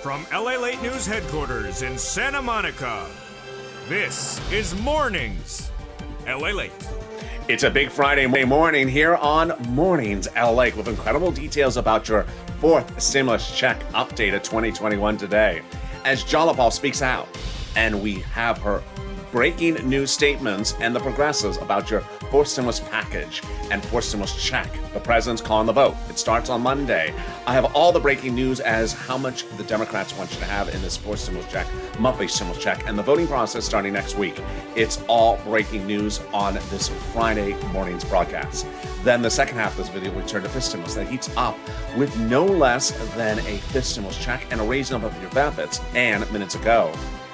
From LALATE News Headquarters in Santa Monica, this is Mornings LALATE. It's a big Friday morning here on Mornings LALATE with incredible details about your fourth stimulus check update of 2021 today. As Jalapal speaks out, and we have her breaking news statements and the progressives about your fourth stimulus package and fourth stimulus check. The president's calling the vote. It starts on Monday. I have all the breaking news as how much the Democrats want you to have in this fourth stimulus check, monthly stimulus check, and the voting process starting next week. It's all breaking news on this Friday morning's broadcast. Then the second half of this video, we turn to fifth stimulus that heats up with no less than a fifth stimulus check and a raising up of your benefits. And minutes ago,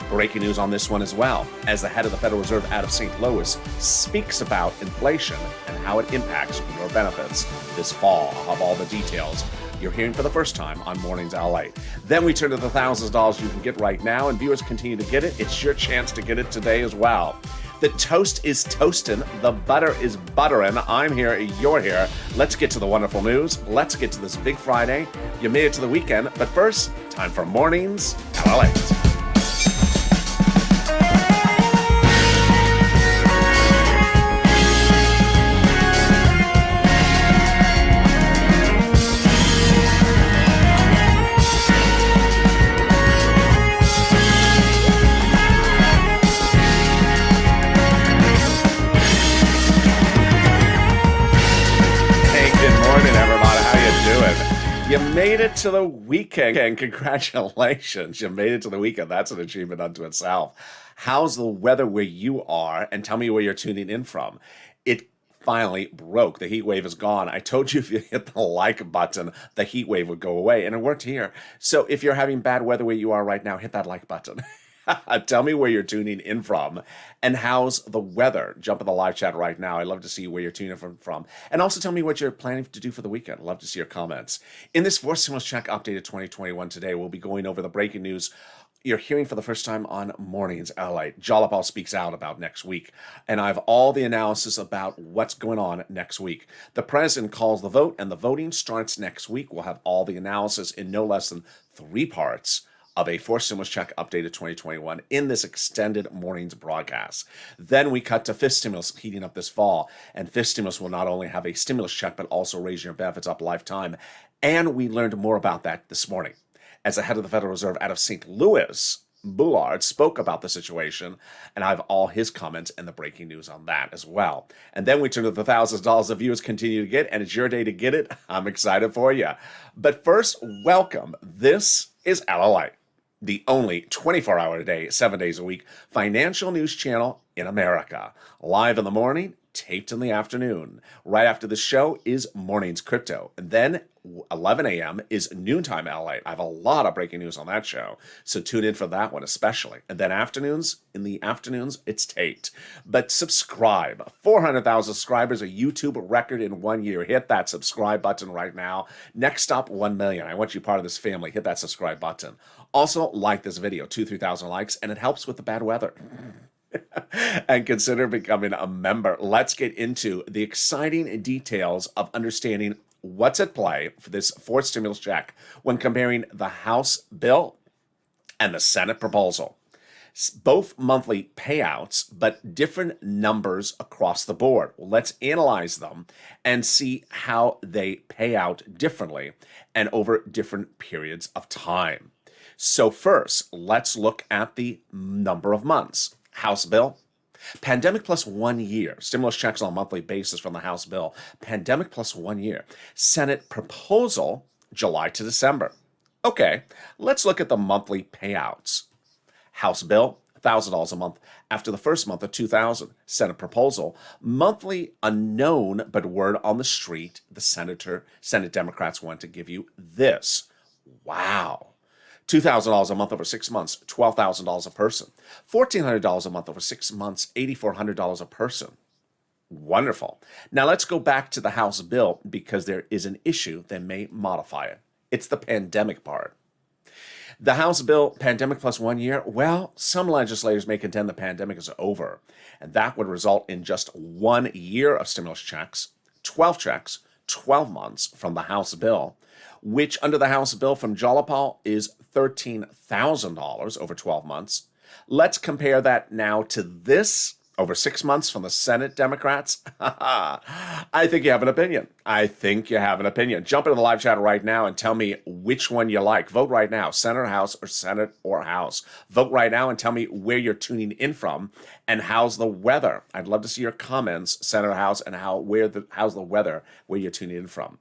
breaking news on this one as well, as the head of the Federal Reserve out of St. Louis speaks about inflation and how it impacts your benefits this fall. I'll have all the details you're hearing for the first time on Mornings LALATE. Then we turn to the thousands of dollars you can get right now, and viewers continue to get it. It's your chance to get it today as well. The toast is toasting, the butter is buttering. I'm here, you're here. Let's get to the wonderful news. Let's get to this big Friday. You made it to the weekend, but first, time for Mornings LALATE. You made it to the weekend, and congratulations. You made it to the weekend. That's an achievement unto itself. How's the weather where you are? And tell me where you're tuning in from. It finally broke. The heat wave is gone. I told you if you hit the like button, the heat wave would go away, and it worked here. So if you're having bad weather where you are right now, hit that like button. Tell me where you're tuning in from and how's the weather. Jump in the live chat right now. I'd love to see where you're tuning from. And also tell me what you're planning to do for the weekend. I'd love to see your comments. In this fourth stimulus check updated 2021 today, we'll be going over the breaking news you're hearing for the first time on Mornings LALATE. Jalapal speaks out about next week. And I have all the analysis about what's going on next week. The president calls the vote, and the voting starts next week. We'll have all the analysis in no less than 3 parts of a fourth stimulus check updated 2021 in this extended morning's broadcast. Then we cut to fifth stimulus heating up this fall. And fifth stimulus will not only have a stimulus check, but also raise your benefits up lifetime. And we learned more about that this morning as the head of the Federal Reserve out of St. Louis, Bullard, spoke about the situation, and I have all his comments and the breaking news on that as well. And then we turn to the thousands of dollars the viewers continue to get, and it's your day to get it. I'm excited for you. But first, welcome. This is LALATE, the only 24-hour-a-day, 7 days a week financial news channel in America. Live in the morning, taped in the afternoon. Right after the show is Mornings Crypto. And then 11 a.m. is Noontime LALATE. I have a lot of breaking news on that show, so tune in for that one especially. And then in the afternoons, it's taped. But subscribe. 400,000 subscribers, a YouTube record in 1 year. Hit that subscribe button right now. Next up, 1 million. I want you part of this family. Hit that subscribe button. Also, like this video, 2,000-3,000 likes, and it helps with the bad weather. And consider becoming a member. Let's get into the exciting details of understanding what's at play for this fourth stimulus check when comparing the House bill and the Senate proposal. Both monthly payouts, but different numbers across the board. Well, let's analyze them and see how they pay out differently and over different periods of time. So first, let's look at the number of months. House bill, pandemic plus 1 year. Stimulus checks on a monthly basis from the House bill. Pandemic plus 1 year. Senate proposal, July to December. Okay, let's look at the monthly payouts. House bill, $1,000 a month after the first month of 2000. Senate proposal, monthly unknown, but word on the street, the Senate Democrats want to give you this. Wow. $2,000 a month over 6 months, $12,000 a person. $1,400 a month over 6 months, $8,400 a person. Wonderful. Now let's go back to the House bill because there is an issue that may modify it. It's the pandemic part. The House bill, pandemic plus 1 year, well, some legislators may contend the pandemic is over, and that would result in just 1 year of stimulus checks, 12 checks, 12 months from the House bill, which under the House bill from Jalopal is $13,000 over 12 months. Let's compare that now to this over 6 months from the Senate Democrats. I think you have an opinion. Jump into the live chat right now and tell me which one you like. Vote right now, Senate or House, or Senate or House. Vote right now and tell me where you're tuning in from and how's the weather. I'd love to see your comments, Senate or House, and how's the weather where you're tuning in from.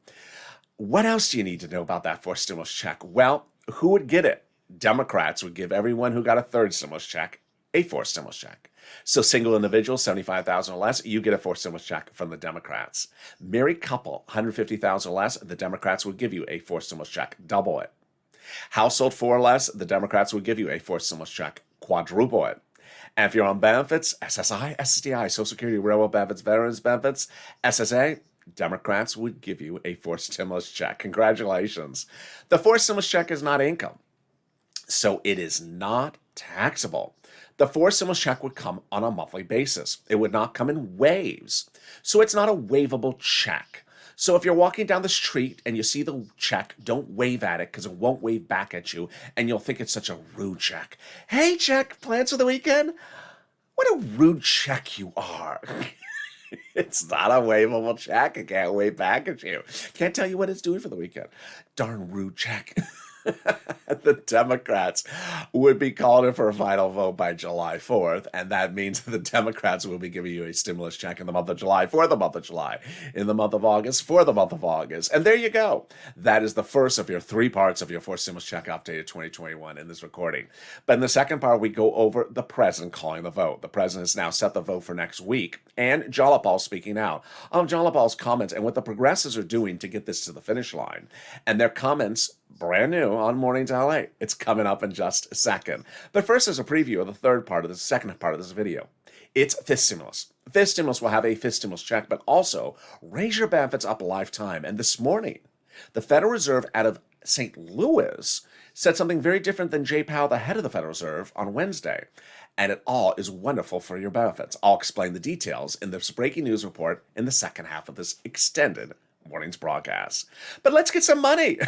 What else do you need to know about that fourth stimulus check? Well, who would get it? Democrats would give everyone who got a third stimulus check a fourth stimulus check. So single individuals, $75,000 or less, you get a fourth stimulus check from the Democrats. Married couple, $150,000 or less, the Democrats would give you a fourth stimulus check, double it. Household 4 or less, the Democrats would give you a fourth stimulus check, quadruple it. And if you're on benefits, SSI, SSDI, Social Security, Railroad benefits, Veterans benefits, SSA, Democrats would give you a fourth stimulus check. Congratulations. The fourth stimulus check is not income, so it is not taxable. The fourth stimulus check would come on a monthly basis. It would not come in waves. So it's not a waivable check. So if you're walking down the street and you see the check, don't wave at it because it won't wave back at you and you'll think it's such a rude check. Hey, check, plans for the weekend? What a rude check you are. It's not a waivable check. It can't wave back at you. Can't tell you what it's doing for the weekend. Darn rude check. The Democrats would be called in for a final vote by July 4th, and that means the Democrats will be giving you a stimulus check in the month of July for the month of July, in the month of August for the month of August. And there you go. That is the first of your 3 parts of your fourth stimulus check updated 2021 in this recording. But in the second part, we go over the president calling the vote. The president has now set the vote for next week, and Jalopal speaking out on Jalopal's comments and what the progressives are doing to get this to the finish line. And their comments, brand new on Mornings LA. It's coming up in just a second. But first, there's a preview of the second part of this video. It's fifth stimulus. Fifth stimulus will have a fifth stimulus check, but also raise your benefits up a lifetime. And this morning, the Federal Reserve out of St. Louis said something very different than Jay Powell, the head of the Federal Reserve, on Wednesday. And it all is wonderful for your benefits. I'll explain the details in this breaking news report in the second half of this extended morning's broadcast. But let's get some money.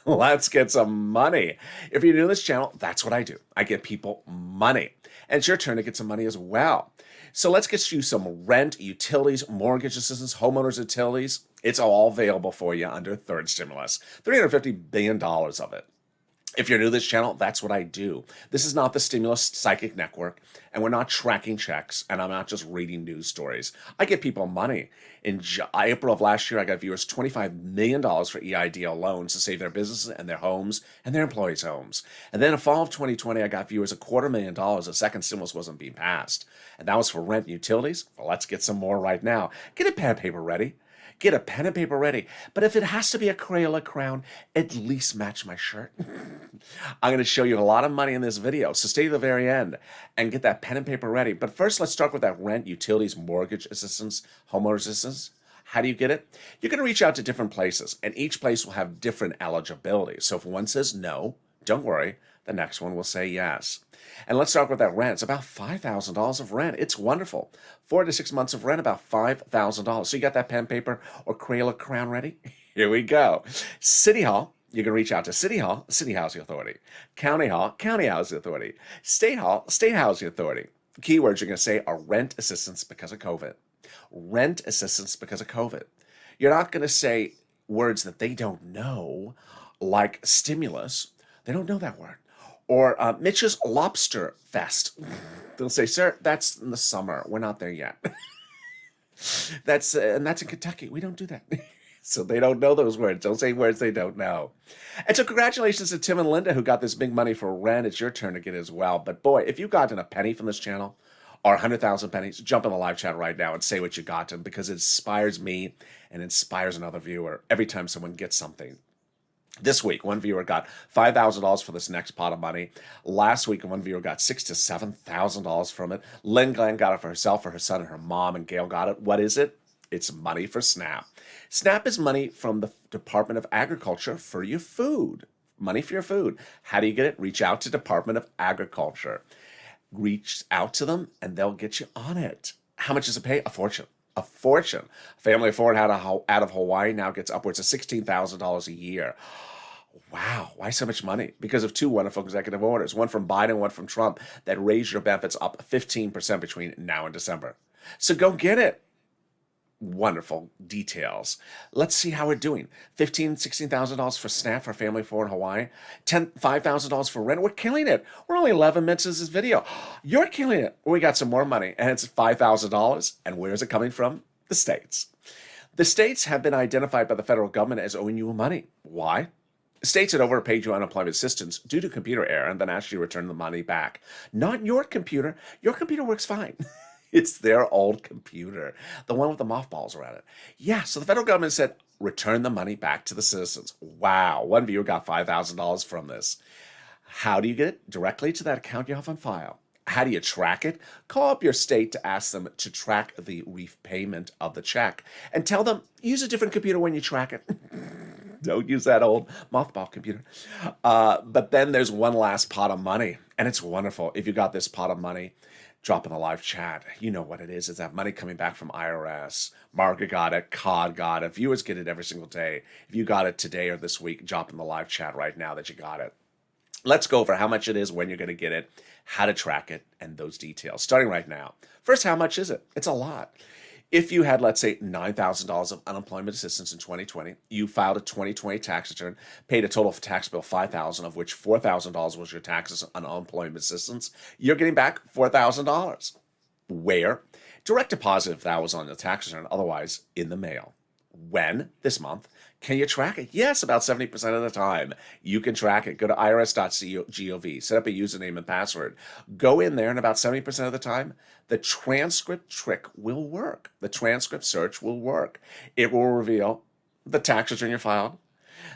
Let's get some money. If you're new to this channel, that's what I do. I get people money. And it's your turn to get some money as well. So let's get you some rent, utilities, mortgage assistance, homeowners utilities. It's all available for you under third stimulus. $350 billion of it. If you're new to this channel, that's what I do. This is not the Stimulus Psychic Network, and we're not tracking checks, and I'm not just reading news stories. I get people money. In April of last year, I got viewers $25 million for EIDL loans to save their businesses and their homes and their employees' homes. And then in fall of 2020, I got viewers $250,000. The second stimulus wasn't being passed. And that was for rent and utilities. Well, let's get some more right now. Get a pen and paper ready. Get a pen and paper ready. But if it has to be a Crayola crown, at least match my shirt. I'm going to show you a lot of money in this video, so stay to the very end and get that pen and paper ready. But first, let's start with that rent, utilities, mortgage assistance, homeowner assistance. How do you get it? You're going to reach out to different places, and each place will have different eligibility. So if one says no, don't worry. The next one will say yes. And let's start with that rent. It's about $5,000 of rent. It's wonderful. 4 to 6 months of rent, about $5,000. So you got that pen, paper, or Crayola crown ready? Here we go. City Hall, you're going to reach out to City Hall, City Housing Authority. County Hall, County Housing Authority. State Hall, State Housing Authority. Keywords you're going to say are rent assistance because of COVID. Rent assistance because of COVID. You're not going to say words that they don't know, like stimulus. They don't know that word. Or Mitch's Lobster Fest. They'll say, sir, that's in the summer. We're not there yet. That's in Kentucky. We don't do that. So they don't know those words. Don't say words they don't know. And so congratulations to Tim and Linda who got this big money for rent. It's your turn to get it as well. But boy, if you gotten a penny from this channel or 100,000 pennies, jump in the live chat right now and say what you gotten because it inspires me and inspires another viewer every time someone gets something. This week, one viewer got $5,000 for this next pot of money. Last week, one viewer got $6,000 to $7,000 from it. Lynn Glenn got it for herself, for her son, and her mom, and Gail got it. What is it? It's money for SNAP. SNAP is money from the Department of Agriculture for your food. Money for your food. How do you get it? Reach out to Department of Agriculture. Reach out to them, and they'll get you on it. How much does it pay? A fortune. a fortune. A family of four out of Hawaii now gets upwards of $16,000 a year. Wow, why so much money? Because of two wonderful executive orders, one from Biden, one from Trump, that raised your benefits up 15% between now and December. So go get it. Wonderful details. Let's see how we're doing. $16,000 for SNAP for a family of four in Hawaii. $5,000 for rent. We're killing it. We're only 11 minutes into this video. You're killing it. We got some more money, and it's $5,000. And where is it coming from? The states. The states have been identified by the federal government as owing you money. Why? States had overpaid you unemployment assistance due to computer error and then asked you to return the money back. Not your computer. Your computer works fine. It's their old computer, the one with the mothballs around it. Yeah, so the federal government said, return the money back to the citizens. Wow, one viewer got $5,000 from this. How do you get it? Directly to that account you have on file. How do you track it? Call up your state to ask them to track the repayment of the check and tell them, use a different computer when you track it. Don't use that old mothball computer. But then there's one last pot of money, and it's wonderful. If you got this pot of money, drop in the live chat. You know what it is. It's that money coming back from IRS. Margaret got it. COD got it. Viewers get it every single day. If you got it today or this week, drop in the live chat right now that you got it. Let's go over how much it is, when you're going to get it, how to track it, and those details. Starting right now. First, how much is it? It's a lot. If you had, let's say, $9,000 of unemployment assistance in 2020, you filed a 2020 tax return, paid a total of tax bill $5,000, of which $4,000 was your taxes on unemployment assistance, you're getting back $4,000. Where? Direct deposit if that was on the tax return, otherwise in the mail. When? This month. Can you track it? Yes, about 70% of the time. You can track it. Go to irs.gov, set up a username and password. Go in there, and about 70% of the time, the transcript trick will work. The transcript search will work. It will reveal the tax return you filed,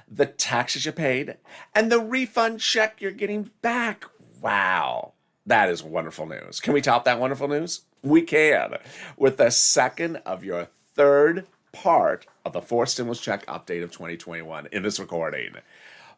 the taxes you paid, and the refund check you're getting back. Wow. That is wonderful news. Can we top that wonderful news? We can. With the second of your third part of the fourth stimulus check update of 2021 in this recording.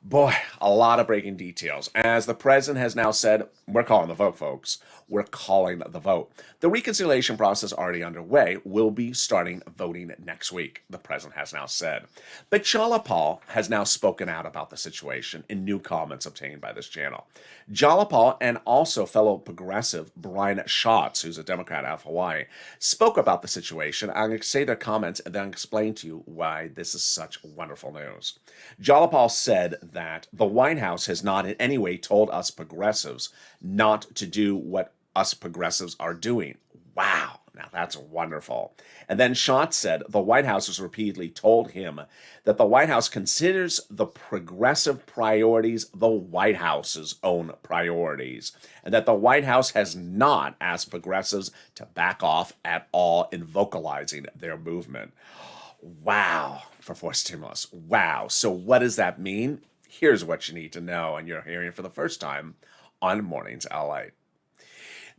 Boy, a lot of breaking details. As the president has now said, we're calling the vote, folks. We're calling the vote. The reconciliation process already underway will be starting voting next week, the president has now said. But Jalapal has now spoken out about the situation in new comments obtained by this channel. Jalapal and also fellow progressive Brian Schatz, who's a Democrat out of Hawaii, spoke about the situation. I'm going to say their comments and then explain to you why this is such wonderful news. Jalapal said that the White House has not in any way told us progressives not to do what us progressives are doing. Wow, now that's wonderful. And then Schatz said the White House has repeatedly told him that the White House considers the progressive priorities the White House's own priorities, and that the White House has not asked progressives to back off at all in vocalizing their movement. Wow, for forced stimulus. Wow. So what does that mean? Here's what you need to know, and you're hearing for the first time on Mornings LA.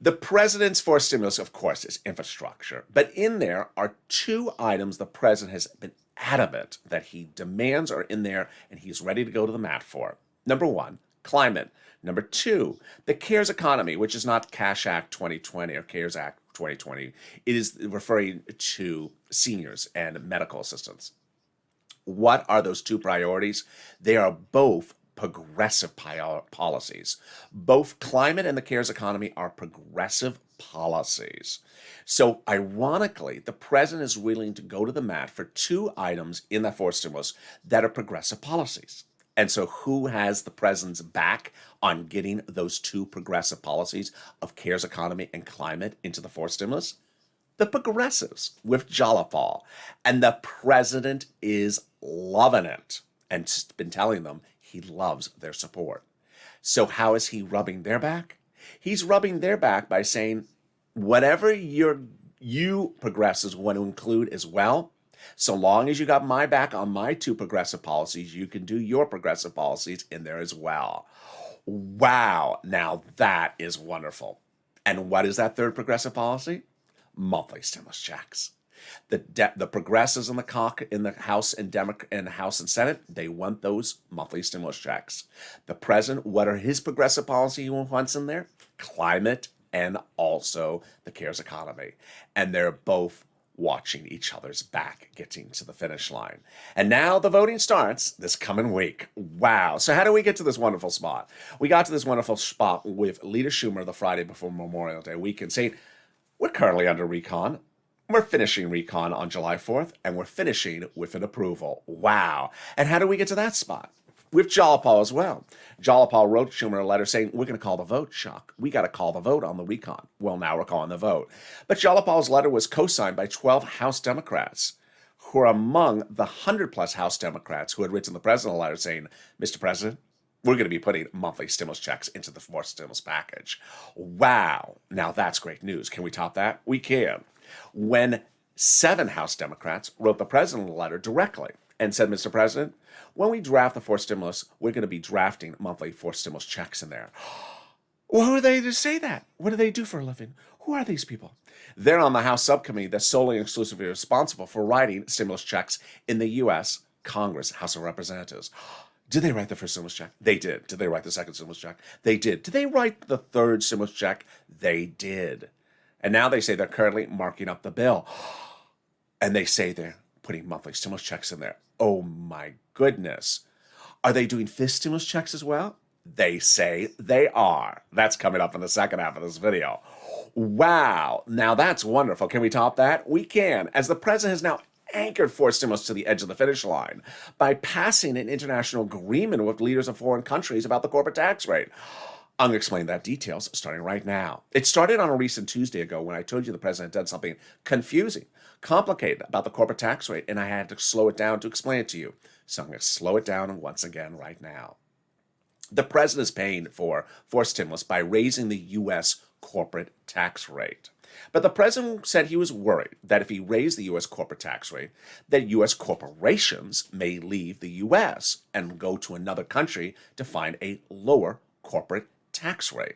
The president's forced stimulus, of course, is infrastructure, but in there are two items the president has been adamant that he demands are in there and he's ready to go to the mat for. Number one, climate. Number two, the CARES economy, which is not Cash Act 2020 or CARES Act 2020. It is referring to seniors and medical assistance. What are those two priorities? They are both progressive policies. Both climate and the CARES economy are progressive policies. So ironically, the president is willing to go to the mat for two items in that forced stimulus that are progressive policies. And so who has the president's back on getting those two progressive policies of CARES economy and climate into the forced stimulus? The progressives with Jalapal. And the president is loving it and been telling them he loves their support. So how is he rubbing their back? He's rubbing their back by saying, whatever you progressives want to include as well, so long as you got my back on my two progressive policies, you can do your progressive policies in there as well. Wow, now that is wonderful. And what is that third progressive policy? Monthly stimulus checks. The progressives in the House and House and Senate, they want those monthly stimulus checks. The president, what are his progressive policy he wants in there? Climate and also the CARES economy. And they're both watching each other's back getting to the finish line. And now the voting starts this coming week. Wow. So how do we get to this wonderful spot? We got to this wonderful spot with Leader Schumer the Friday before Memorial Day weekend saying, we're currently under recon. We're finishing recon on July 4th, and we're finishing with an approval. Wow. And how do we get to that spot? With Jalopal as well. Jalopal wrote Schumer a letter saying, we're going to call the vote, Chuck. We got to call the vote on the recon. Well, now we're calling the vote. But Jalopal's letter was co-signed by 12 House Democrats, who are among the 100-plus House Democrats who had written the president a letter saying, Mr. President, we're going to be putting monthly stimulus checks into the fourth stimulus package. Wow. Now that's great news. Can we top that? We can. When 7 House Democrats wrote the president a letter directly and said, Mr. President, when we draft the fourth stimulus, we're going to be drafting monthly fourth stimulus checks in there. Well, who are they to say that? What do they do for a living? Who are these people? They're on the House subcommittee that's solely and exclusively responsible for writing stimulus checks in the U.S. Congress, House of Representatives. Did they write the first stimulus check? They did. Did they write the second stimulus check? They did. Did they write the third stimulus check? They did. And now they say they're currently marking up the bill. And they say they're putting monthly stimulus checks in there. Oh my goodness. Are they doing fifth stimulus checks as well? They say they are. That's coming up in the second half of this video. Wow. Now that's wonderful. Can we top that? We can. As the president has now anchored fourth stimulus to the edge of the finish line by passing an international agreement with leaders of foreign countries about the corporate tax rate. I'm going to explain that details starting right now. It started on a recent Tuesday ago when I told you the president did something confusing, complicated about the corporate tax rate, and I had to slow it down to explain it to you. So I'm going to slow it down once again right now. The president is paying for stimulus by raising the U.S. corporate tax rate. But the president said he was worried that if he raised the U.S. corporate tax rate, that U.S. corporations may leave the U.S. and go to another country to find a lower corporate tax rate.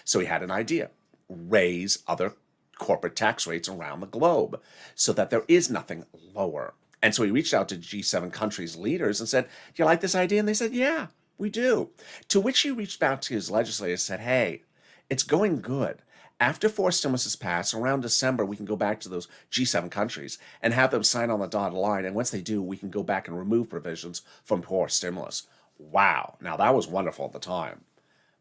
So he had an idea: raise other corporate tax rates around the globe so that there is nothing lower. And so he reached out to G7 countries' leaders and said, do you like this idea? And they said, yeah, we do. To which he reached out to his legislators and said, hey, it's going good. After fourth stimulus is passed, around December, we can go back to those G7 countries and have them sign on the dotted line. And once they do, we can go back and remove provisions from fourth stimulus. Wow. Now, that was wonderful at the time.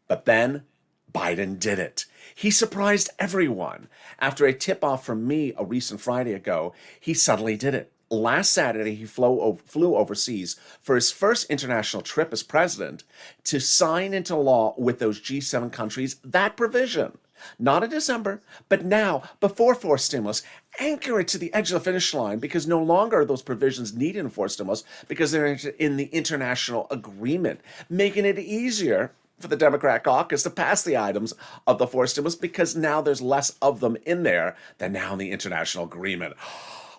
But then Biden did it. He surprised everyone. After a tip-off from me a recent Friday ago, he suddenly did it. Last Saturday, he flew overseas for his first international trip as president to sign into law with those G7 countries that provision. Not in December, but now, before fourth stimulus, anchor it to the edge of the finish line, because no longer are those provisions needed in fourth stimulus because they're in the international agreement, making it easier for the Democrat caucus to pass the items of the fourth stimulus because now there's less of them in there than now in the international agreement.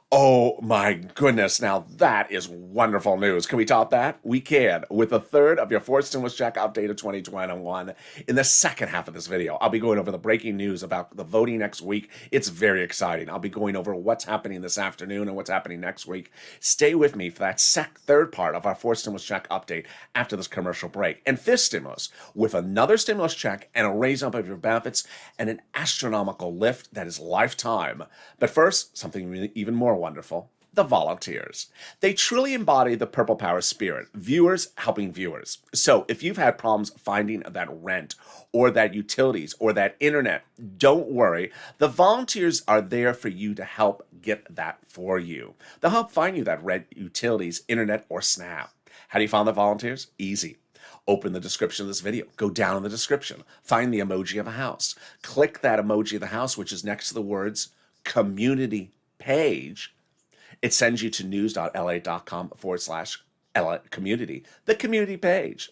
Oh my goodness, now that is wonderful news. Can we top that? We can. With a third of your fourth stimulus check update of 2021. In the second half of this video, I'll be going over the breaking news about the voting next week. It's very exciting. I'll be going over what's happening this afternoon and what's happening next week. Stay with me for that third part of our fourth stimulus check update after this commercial break. And fifth stimulus, with another stimulus check and a raise up of your benefits and an astronomical lift that is lifetime. But first, something really even more wonderful: the volunteers. They truly embody the Purple Power spirit, viewers helping viewers. So if you've had problems finding that rent or that utilities or that internet, don't worry. The volunteers are there for you to help get that for you. They'll help find you that rent, utilities, internet, or SNAP. How do you find the volunteers? Easy. Open the description of this video. Go down in the description. Find the emoji of a house. Click that emoji of the house, which is next to the words community page. It sends you to news.la.com/community, the community page.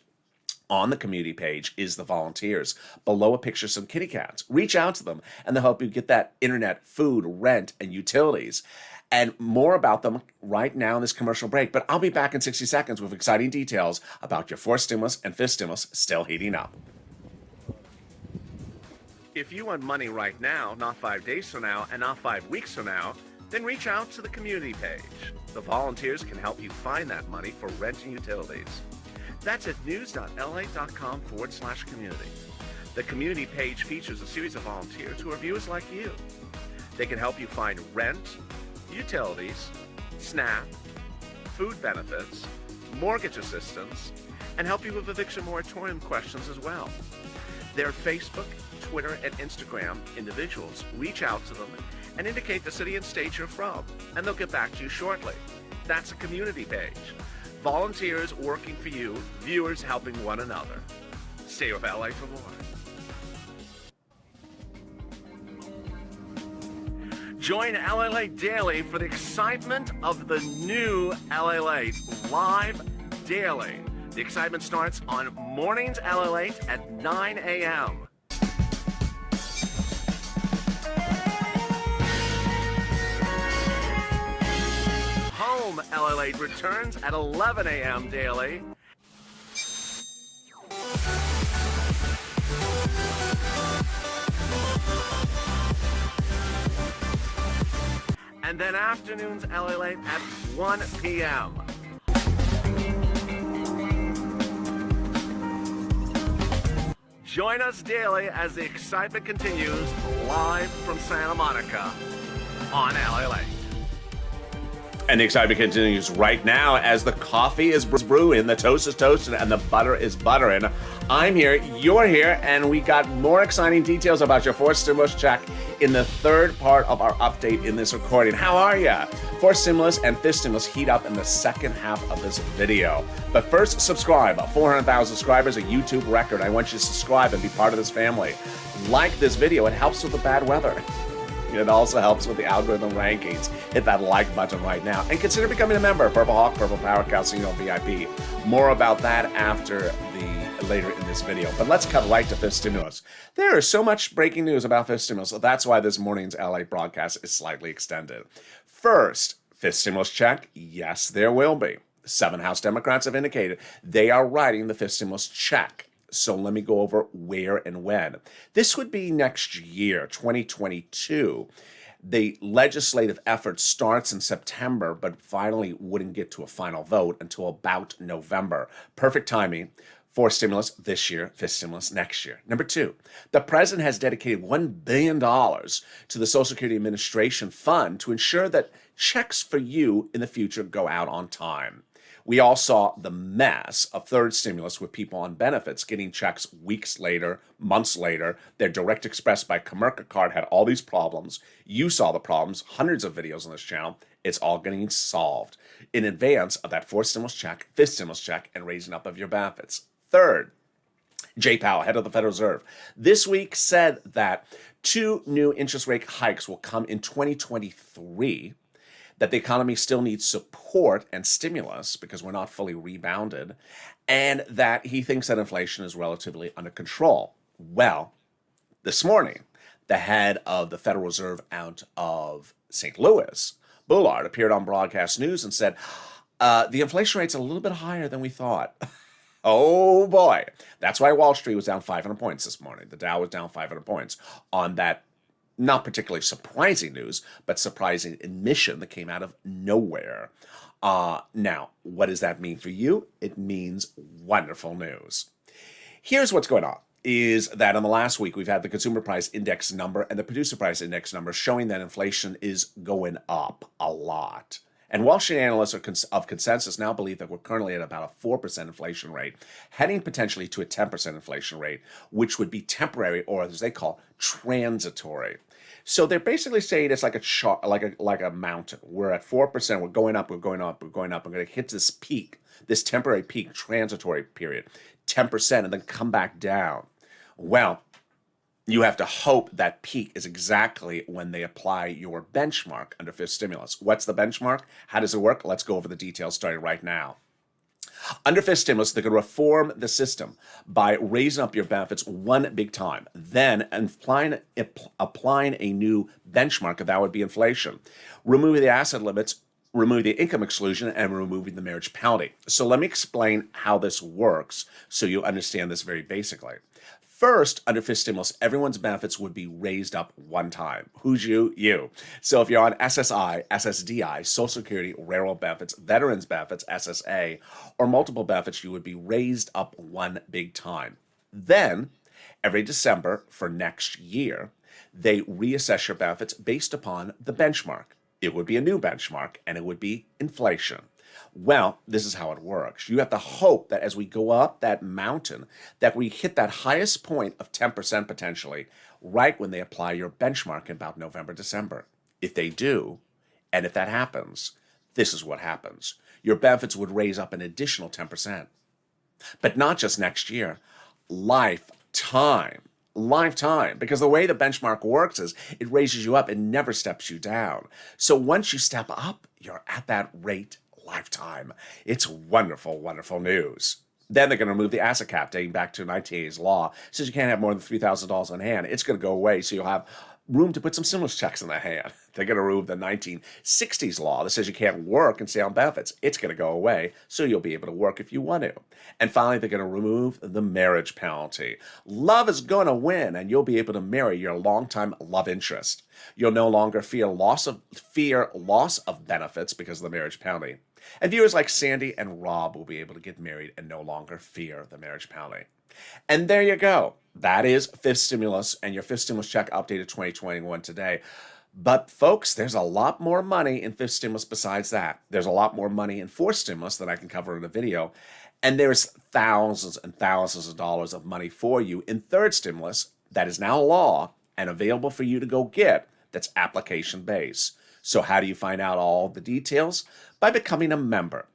On the community page is the volunteers. Below a picture, some kitty cats. Reach out to them and they'll help you get that internet, food, rent, and utilities. And more about them right now in this commercial break. But I'll be back in 60 seconds with exciting details about your fourth stimulus and fifth stimulus still heating up. If you want money right now, not 5 days from now, and not 5 weeks from now, then reach out to the community page. The volunteers can help you find that money for rent and utilities. That's at news.la.com/community. The community page features a series of volunteers who are viewers like you. They can help you find rent, utilities, SNAP, food benefits, mortgage assistance, and help you with eviction moratorium questions as well. Their Facebook, Twitter, and Instagram individuals reach out to them and indicate the city and state you're from, and they'll get back to you shortly. That's a community page. Volunteers working for you, viewers helping one another. Stay with LA for more. Join LALATE Daily for the excitement of the new LALATE live daily. The excitement starts on Mornings LALATE at 9 a.m. Home LALATE returns at 11 a.m. daily. And then afternoons LALATE at 1 p.m. Join us daily as the excitement continues live from Santa Monica on LALATE. And the excitement continues right now as the coffee is brewing, the toast is toasting, and the butter is buttering. I'm here, you're here, and we got more exciting details about your fourth stimulus check in the third part of our update in this recording. How are ya? Fourth stimulus and fifth stimulus heat up in the second half of this video. But first, subscribe. 400,000 subscribers, a YouTube record. I want you to subscribe and be part of this family. Like this video, it helps with the bad weather. It also helps with the algorithm rankings. Hit that like button right now. And consider becoming a member. Purple Hawk, Purple Power Casino VIP. More about that later in this video. But let's cut right to fifth stimulus. There is so much breaking news about fifth stimulus. So that's why this morning's LA broadcast is slightly extended. First, fifth stimulus check. Yes, there will be. 7 House Democrats have indicated they are writing the fifth stimulus check. So let me go over where and when. This would be next year, 2022. The legislative effort starts in September, but finally wouldn't get to a final vote until about November. Perfect timing. Fourth stimulus this year, fifth stimulus next year. Number 2, the president has dedicated $1 billion to the Social Security Administration Fund to ensure that checks for you in the future go out on time. We all saw the mess of third stimulus with people on benefits getting checks weeks later, months later. Their Direct Express by Comerica card had all these problems. You saw the problems, hundreds of videos on this channel. It's all getting solved in advance of that fourth stimulus check, fifth stimulus check, and raising up of your benefits. Third, Jay Powell, head of the Federal Reserve, this week said that 2 new interest rate hikes will come in 2023, that the economy still needs support and stimulus because we're not fully rebounded, and that he thinks that inflation is relatively under control. Well, this morning, the head of the Federal Reserve out of St. Louis, Bullard, appeared on broadcast news and said, the inflation rate's a little bit higher than we thought. Oh boy. That's why Wall Street was down 500 points this morning. The Dow was down 500 points on that not particularly surprising news, but surprising admission that came out of nowhere. Now, what does that mean for you? It means wonderful news. Here's what's going on, is that in the last week, we've had the consumer price index number and the producer price index number showing that inflation is going up a lot. And Wall Street analysts of consensus now believe that we're currently at about a 4% inflation rate, heading potentially to a 10% inflation rate, which would be temporary, or as they call, transitory. So they're basically saying it's like a mountain. We're at 4%. We're going up. We're going up. We're going up. We're going to hit this peak, this temporary peak, transitory period, 10%, and then come back down. Well, you have to hope that peak is exactly when they apply your benchmark under fifth stimulus. What's the benchmark? How does it work? Let's go over the details starting right now. Under fifth stimulus, they're going to reform the system by raising up your benefits one big time, then applying a new benchmark, that would be inflation, removing the asset limits, removing the income exclusion, and removing the marriage penalty. So let me explain how this works so you understand this very basically. First, under fifth stimulus, everyone's benefits would be raised up one time. Who's you? You. So if you're on SSI, SSDI, Social Security, Railroad benefits, Veterans benefits, SSA, or multiple benefits, you would be raised up one big time. Then, every December for next year, they reassess your benefits based upon the benchmark. it would be a new benchmark, and it would be inflation. Well, this is how it works. You have to hope that as we go up that mountain, that we hit that highest point of 10% potentially, right when they apply your benchmark in about November, December. If they do, and if that happens, this is what happens. Your benefits would raise up an additional 10%. But not just next year, lifetime. Lifetime. Because the way the benchmark works is it raises you up and never steps you down. So once you step up, you're at that rate lifetime. It's wonderful, wonderful news. Then they're going to remove the asset cap dating back to 1980's law. It says you can't have more than $3,000 on hand. It's going to go away, so you'll have room to put some stimulus checks in the hand. They're going to remove the 1960s law that says you can't work and stay on benefits. It's going to go away, so you'll be able to work if you want to. And finally, they're going to remove the marriage penalty. Love is going to win, and you'll be able to marry your longtime love interest. You'll no longer fear loss of benefits because of the marriage penalty. And viewers like Sandy and Rob will be able to get married and no longer fear the marriage penalty. And there you go. That is fifth stimulus and your fifth stimulus check updated 2021 today. But folks, there's a lot more money in fifth stimulus besides that. There's a lot more money in fourth stimulus that I can cover in a video. And there's thousands and thousands of dollars of money for you in third stimulus that is now law and available for you to go get that's application based. So how do you find out all the details? By becoming a member.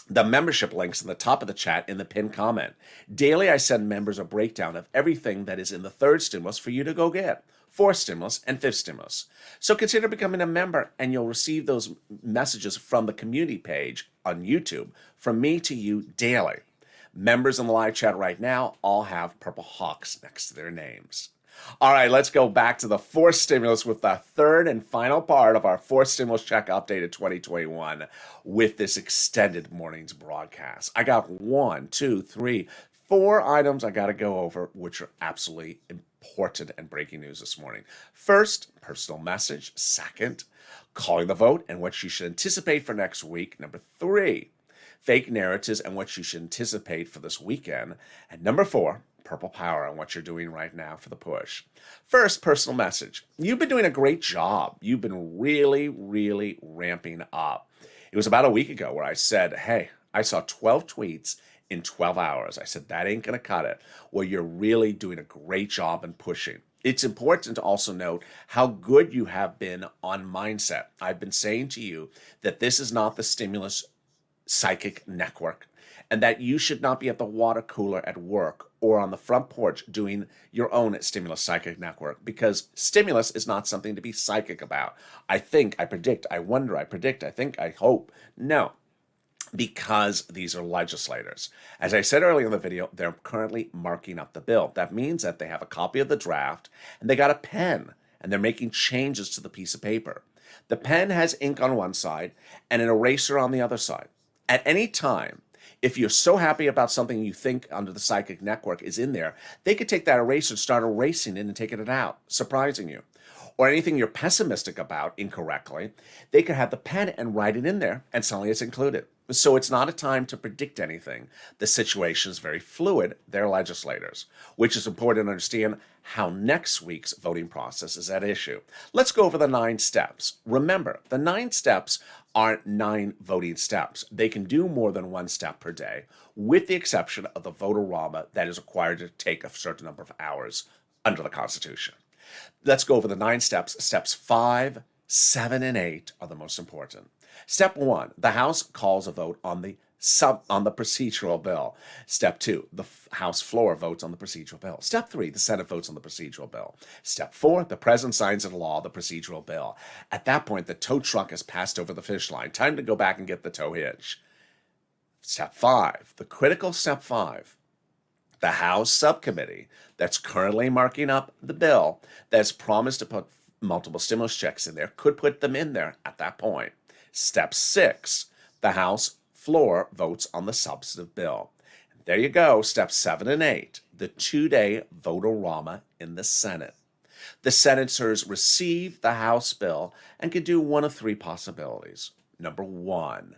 The membership link's in the top of the chat in the pinned comment. Daily, I send members a breakdown of everything that is in the third stimulus for you to go get, fourth stimulus, and fifth stimulus. So consider becoming a member, and you'll receive those messages from the community page on YouTube from me to you daily. Members in the live chat right now all have purple hawks next to their names. All right, let's go back to the fourth stimulus with the third and final part of our fourth stimulus check updated 2021 with this extended morning's broadcast. I got 4 items I got to go over, which are absolutely important and breaking news this morning. First, personal message. Second, calling the vote and what you should anticipate for next week. Number 3, fake narratives and what you should anticipate for this weekend. And number 4, purple power and what you're doing right now for the push. First, personal message. You've been doing a great job. You've been really, really ramping up. It was about a week ago where I said, hey, I saw 12 tweets in 12 hours. I said, that ain't going to cut it. Well, you're really doing a great job in pushing. It's important to also note how good you have been on mindset. I've been saying to you that this is not the stimulus psychic network, and that you should not be at the water cooler at work or on the front porch doing your own stimulus psychic network, because stimulus is not something to be psychic about. I think, I predict, I wonder, I predict, I think, I hope. No, because these are legislators. As I said earlier in the video, they're currently marking up the bill. That means that they have a copy of the draft and they got a pen and they're making changes to the piece of paper. The pen has ink on one side and an eraser on the other side. At any time, if you're so happy about something you think under the psychic network is in there, they could take that eraser and start erasing it and taking it out, surprising you. Or anything you're pessimistic about incorrectly, they could have the pen and write it in there, and suddenly it's included. So it's not a time to predict anything. The situation is very fluid. They're legislators, which is important to understand how next week's voting process is at issue. Let's go over the 9 steps. Remember, the 9 steps aren't 9 voting steps. They can do more than 1 step per day, with the exception of the voter-rama that is required to take a certain number of hours under the Constitution. Let's go over the 9 steps. Steps 5, 7, and 8 are the most important. Step 1, the House calls a vote on the procedural bill. Step 2, the House floor votes on the procedural bill. Step 3, the Senate votes on the procedural bill. Step 4, the President signs into law the procedural bill. At that point, the tow truck has passed over the finish line. Time to go back and get the tow hitch. Step 5, the critical step 5. The House subcommittee that's currently marking up the bill that's promised to put multiple stimulus checks in there could put them in there at that point. Step 6, the House floor votes on the substantive bill. There you go, steps 7 and 8, the 2-day vote-a-rama in the Senate. The senators receive the House bill and can do one of 3 possibilities. Number 1,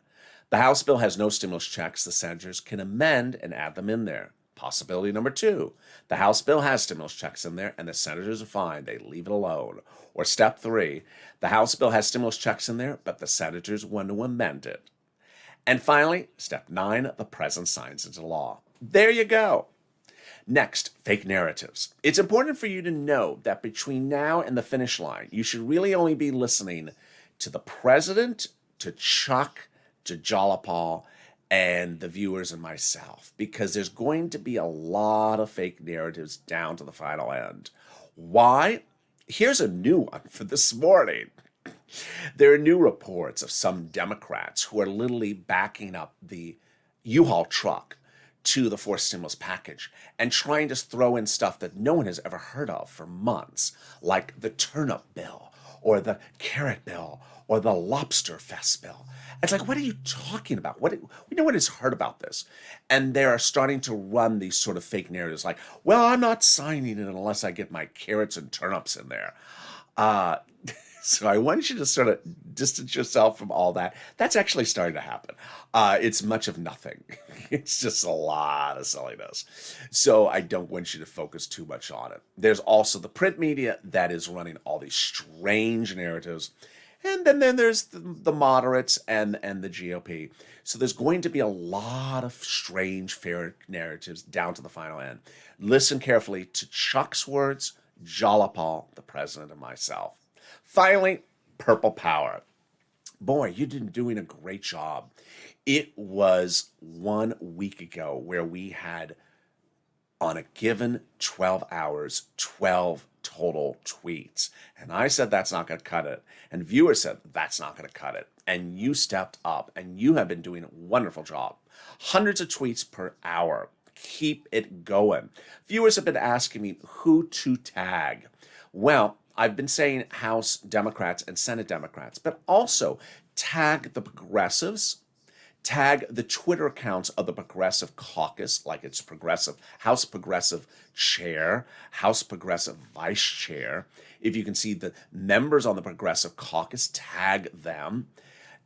the House bill has no stimulus checks. The senators can amend and add them in there. Possibility number 2, the House bill has stimulus checks in there and the senators are fine. They leave it alone. Or step 3, the House bill has stimulus checks in there, but the senators want to amend it. And finally, step 9, the president signs into law. There you go. Next, fake narratives. It's important for you to know that between now and the finish line, you should really only be listening to the president, to Chuck, to Jalapal, and the viewers and myself, because there's going to be a lot of fake narratives down to the final end. Why? Here's a new one for this morning. There are new reports of some Democrats who are literally backing up the U-Haul truck to the forced stimulus package and trying to throw in stuff that no one has ever heard of for months, like the turnip bill or the carrot bill or the lobster fest bill. It's like, what are you talking about? No one has heard about this. And they're starting to run these sort of fake narratives like, well, I'm not signing it unless I get my carrots and turnips in there. So I want you to sort of distance yourself from all that. That's actually starting to happen. It's much of nothing. It's just a lot of silliness. So I don't want you to focus too much on it. There's also the print media that is running all these strange narratives. And then there's the moderates and the GOP. So there's going to be a lot of strange, fair narratives down to the final end. Listen carefully to Chuck's words, Jalapal, the president, and myself. Finally, Purple Power. Boy, you've been doing a great job. It was 1 week ago where we had, on a given 12 hours, 12 total tweets. And I said, that's not going to cut it. And viewers said, that's not going to cut it. And you stepped up, and you have been doing a wonderful job. Hundreds of tweets per hour. Keep it going. Viewers have been asking me who to tag. Well, I've been saying House Democrats and Senate Democrats, but also tag the progressives, tag the Twitter accounts of the Progressive Caucus, like it's Progressive, House Progressive Chair, House Progressive Vice Chair. If you can see the members on the Progressive Caucus, tag them.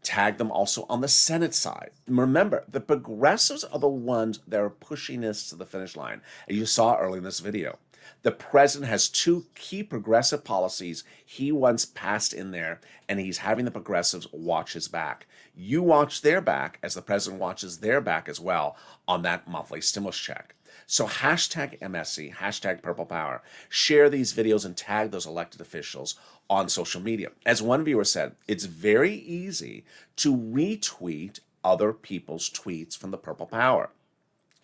Tag them also on the Senate side. Remember, the progressives are the ones that are pushing this to the finish line. And you saw early in this video. The president has 2 key progressive policies he wants passed in there, and he's having the progressives watch his back. You watch their back as the president watches their back as well on that monthly stimulus check. So hashtag MSC, hashtag Purple Power. Share these videos and tag those elected officials on social media. As one viewer said, it's very easy to retweet other people's tweets from the Purple Power.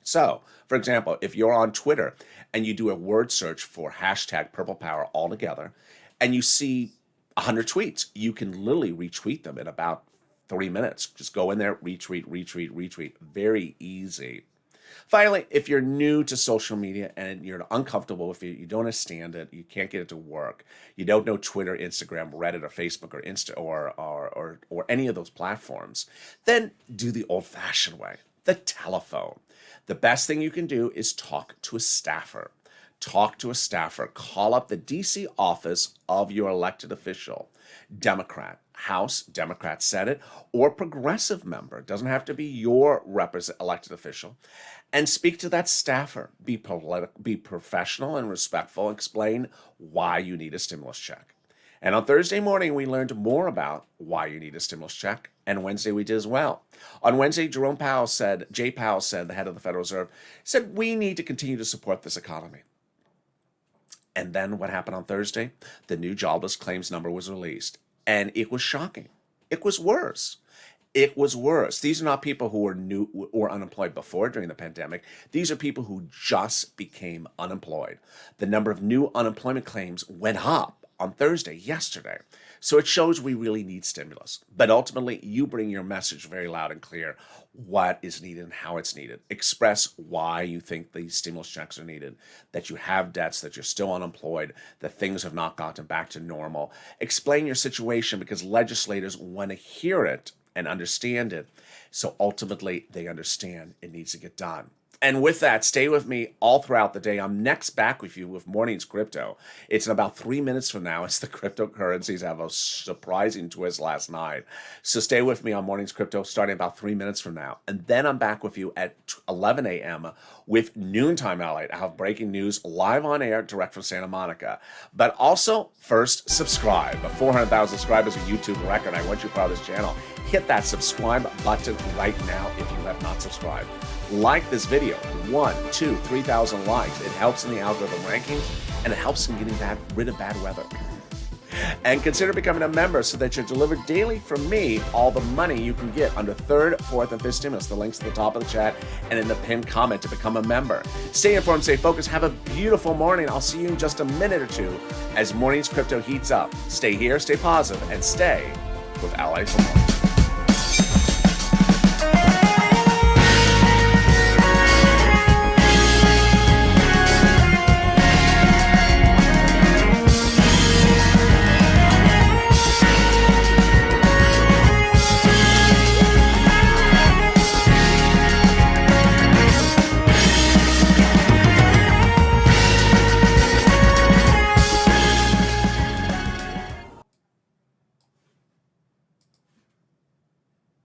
So, for example, if you're on Twitter and you do a word search for hashtag Purple Power all together, and you see 100 tweets, you can literally retweet them in about 3 minutes. Just go in there, retweet, retweet, retweet. Very easy. Finally, if you're new to social media and you're uncomfortable with it, you don't understand it, you can't get it to work, you don't know Twitter, Instagram, Reddit, or Facebook, or any of those platforms, then do the old-fashioned way, the telephone. The best thing you can do is talk to a staffer. Talk to a staffer. Call up the DC office of your elected official, Democrat, House, Democrat, Senate, or progressive member. It doesn't have to be your elected official. And speak to that staffer. Be professional and respectful. Explain why you need a stimulus check. And on Thursday morning, we learned more about why you need a stimulus check. And Wednesday we did as well. On Wednesday, Jay Powell said, the head of the Federal Reserve, said, we need to continue to support this economy. And then what happened on Thursday? The new jobless claims number was released. And it was shocking. It was worse. It was worse. These are not people who were new or unemployed before during the pandemic. These are people who just became unemployed. The number of new unemployment claims went up on Thursday, yesterday. So it shows we really need stimulus. But ultimately, you bring your message very loud and clear, what is needed and how it's needed. Express why you think these stimulus checks are needed, that you have debts, that you're still unemployed, that things have not gotten back to normal. Explain your situation because legislators want to hear it and understand it. So ultimately, they understand it needs to get done. And with that, stay with me all throughout the day. I'm next back with you with Mornings Crypto. It's in about 3 minutes from now as the cryptocurrencies have a surprising twist last night. So stay with me on Mornings Crypto starting about 3 minutes from now. And then I'm back with you at 11 a.m. with Noontime LALATE. I have breaking news live on air direct from Santa Monica. But also, first, subscribe. 400,000 subscribers, a YouTube record. I want you proud of this channel. Hit that subscribe button right now if you have not subscribed. Like this video, 1, 2, 3,000 likes. It helps in the algorithm rankings, and it helps in getting rid of bad weather. And consider becoming a member so that you're delivered daily from me all the money you can get under third, fourth, and fifth stimulus. The link's at the top of the chat and in the pinned comment to become a member. Stay informed, stay focused, have a beautiful morning. I'll see you in just a minute or two as Mornings Crypto heats up. Stay here, stay positive, and stay with LA for more.